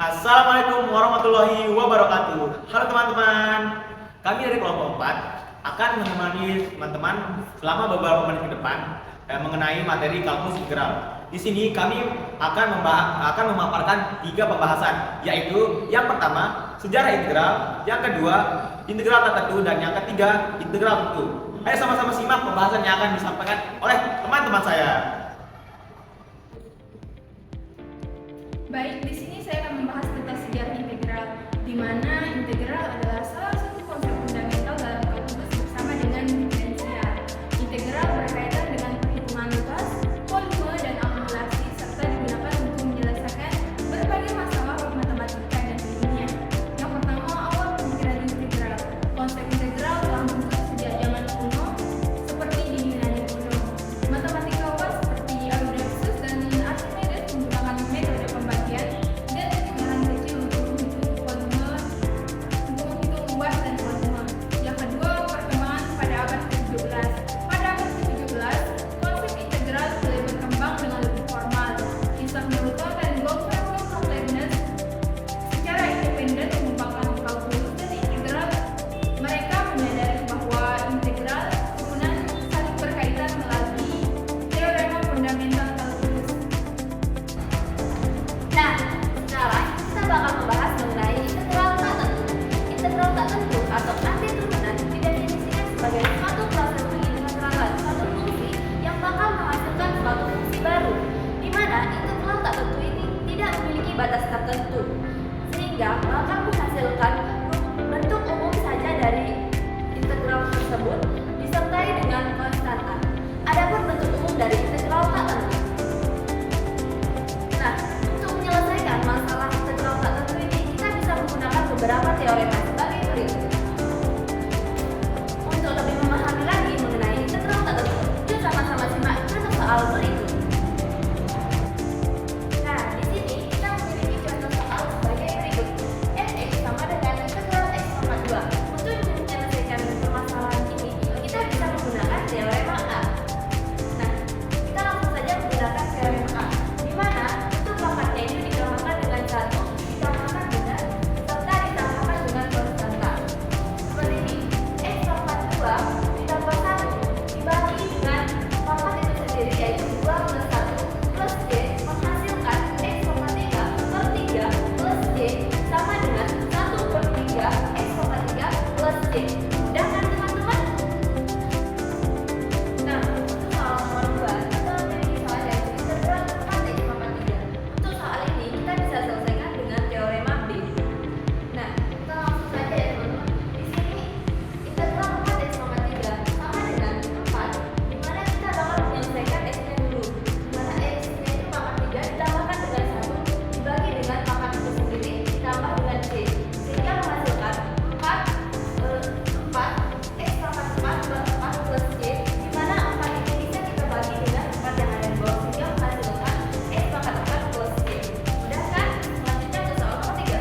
Assalamualaikum warahmatullahi wabarakatuh. Halo teman-teman, kami dari kelompok 4 akan menemani teman-teman selama beberapa menit ke depan mengenai materi kalkulus integral. Di sini kami akan memaparkan 3 pembahasan, yaitu yang pertama sejarah integral, yang kedua integral tak tentu, dan yang ketiga integral tentu. Ayo sama-sama simak pembahasan yang akan disampaikan oleh teman-teman saya. Baik, di sini saya akan membahas tentang sejarah integral, di mana integral adalah salah satu konsep fundamental dalam kalkulus bersama dengan diferensial. Integral berkaitan dengan perhitungan luas, volume, dan akumulasi, serta digunakan untuk menyelesaikan berbagai masalah matematika dan ilmiah. Yang pertama, awal pemikiran integral. Konsep integral telah muncul sejak zaman kuno, seperti di Yunani kuno. Matematikawan seperti Eudoxus dan Archimedes menggunakan metode pembagian dan pecahan kecil untuk menghitung luas dan volume. Yang kedua, perkembangan pada abad ke-17. Pada abad ke-17, konsep integral mulai berkembang dengan lebih formal. Isaac Newton dan Gottfried Leibniz secara independen mengembangkan kalkulus dan integral. Mereka menyadari bahwa integral turunan saling berkaitan melalui teorema fundamental kalkulus. Nah, sekarang kita bakal membahas mengenai integral tak tentu. Integral tak tentu atau anti turunan didefinisikan sebagai suatu proses pengintegralan suatu fungsi yang bakal menghasilkan suatu fungsi baru, di mana integral tak tentu ini tidak memiliki batas tertentu, sehingga bakal menghasilkan bentuk umum saja dari integral tersebut disertai dengan konstanta. Adapun bentuk umum dari integral tak tentu. Nah, untuk menyelesaikan masalah integral tak tentu ini, kita bisa menggunakan beberapa teorema sebagai berikut. Untuk lebih memahami lagi mengenai integral tak tentu, yuk sama-sama simak contoh soal berikut. Nah, di sini kita memiliki contoh soal sebagai berikut. Fx sama dengan integral x, 2. Untuk menyelesaikan permasalahan ini, kita bisa menggunakan teorema A. Nah, kita langsung saja menggunakan teorema A, di mana untuk pangkatnya itu ditambahkan dengan 1, ditambahkan dengan serta ditambahkan dengan konstanta. Seperti ini, x pangkat 2 ditambah 1 dibagi dengan pangkat itu sendiri, yaitu 2 plus 1 plus j, menghasilkan x pangkat 3 per 3 plus j sama dengan 1 per 3 x pangkat 3 plus j. Udah kan teman-teman? Nah, untuk soal nomor 2, kita memiliki soal yaitu integral 4x pangkat 3. Untuk soal ini, kita bisa selesaikan dengan teorema B. Nah, kita langsung saja ya teman-teman. Di sini, integral 4x pangkat 3 sama dengan 4, di mana kita bakal menyelesaikan x-nya dulu. Di mana x-nya itu pangkat 3 ditambahkan dengan 1, dibagi dengan pangkat itu sendiri, ditambah dengan j. Sehingga menghasilkan 4 x pangkat 4 plus 4 plus j, di mana 4 ini bisa kita bagi dengan 4 yang ada di bawah, sehingga menghasilkan x pangkat 4 plus j. Mudah kan? Selanjutnya ke soal nomor 3.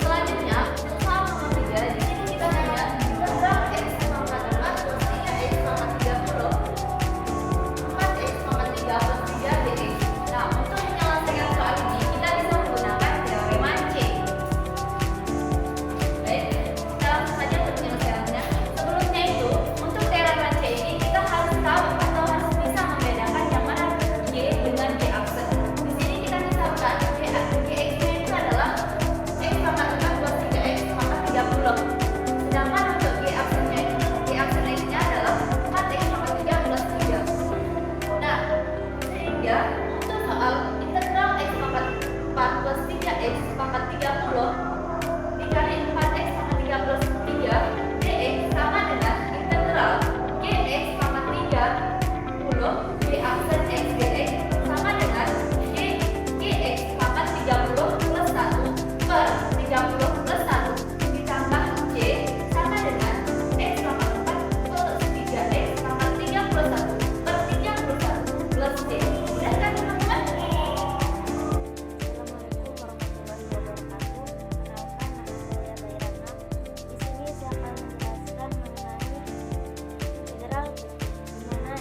Selanjutnya, untuk soal nomor 3, di sini kita punya integral x pangkat 4 plus 3x pangkat 30, 4x pangkat 3 plus 3 dx. Nah, untuk menyelesaikan soal ini, kita bisa menggunakan teorema C. Baik, kita langsung saja untuk penyelesaiannya. Sebelumnya itu, untuk teorema C ini kita harus tahu atau harus bisa membedakan yang mana y dengan y aksen. Di sini kita misalkan gx-nya itu adalah x pangkat 4 plus 3x pangkat 30. Sedangkan untuk y aksennya itu, y aksen x-nya adalah 4x pangkat 3 plus 3. Nah, sehingga untuk soal integral x pangkat 4 plus 3x pangkat 30 dikali 4x pangkat 3 plus 3 dx sama dengan integral gx pangkat 30 y aksen x dx sama dengan gx pangkat 30 plus 1 per 30 plus 1 ditambah j sama dengan x pangkat 4 plus 3x pangkat 3 plus 1 per 31 plus j. Udah kan teman-teman? Assalamualaikum warahmatullahi wabarakatuh. Perkenalkan, nama saya Bayrana. Di sini saya akan menjelaskan mengenai integral, di mana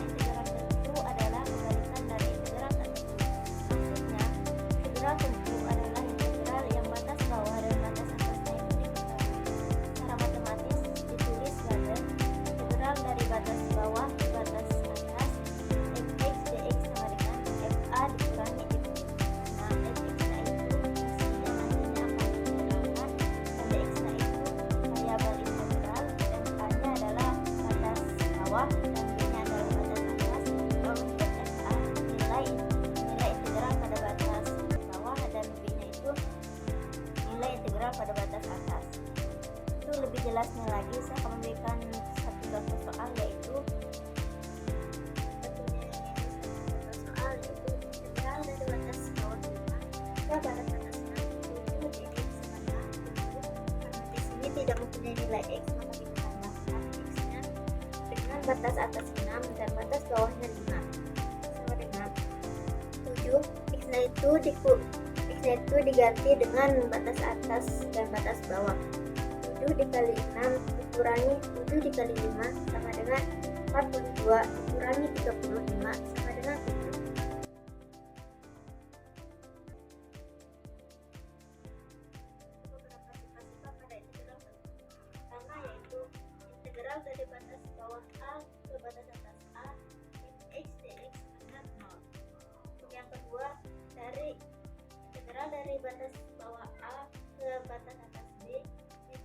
nilai X maka ditambahkan X-nya dengan batas atas 6 dan batas bawahnya 5 sama dengan 7. X-nya itu diganti dengan batas atas dan batas bawah. 7 dikali 6 dikurangi 7 dikali 5 sama dengan 42 dikurangi 35 sama dengan 7. Beberapa sifat-sifat pada integral pertama yaitu integral dari batas bawah A ke batas atas A x dx dengan 0. Yang kedua, dari integral dari batas bawah A ke batas atas B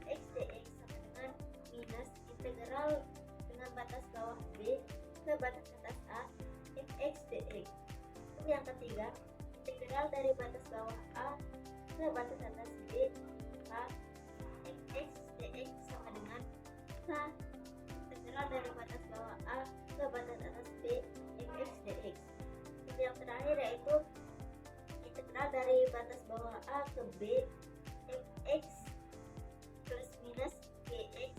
x dx sama dengan minus integral dengan batas bawah B ke batas atas A x dx. Yang ketiga, integral dari batas bawah A ke batas atas B A x dx sama dengan A integral dari batas bawah A ke batas atas B x dx. Yang terakhir yaitu integral dari batas bawah A ke B x plus minus gx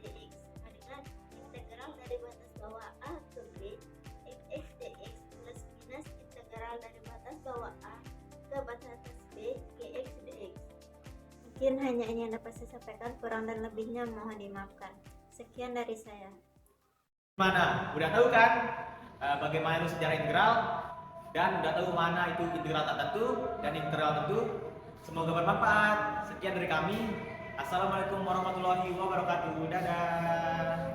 dx sama dengan integral dari batas bawah A ke B x dx plus minus integral dari batas bawah A ke batas atas B gx dx. Mungkin hanya ini yang dapat saya sampaikan, kurang dan lebihnya mohon dimaafkan. Sekian dari saya. Gimana? Udah tahu kan bagaimana itu sejarah integral? Dan udah tahu mana itu integral tak tentu dan integral tentu? Semoga bermanfaat. Sekian dari kami. Assalamualaikum warahmatullahi wabarakatuh. Dadah.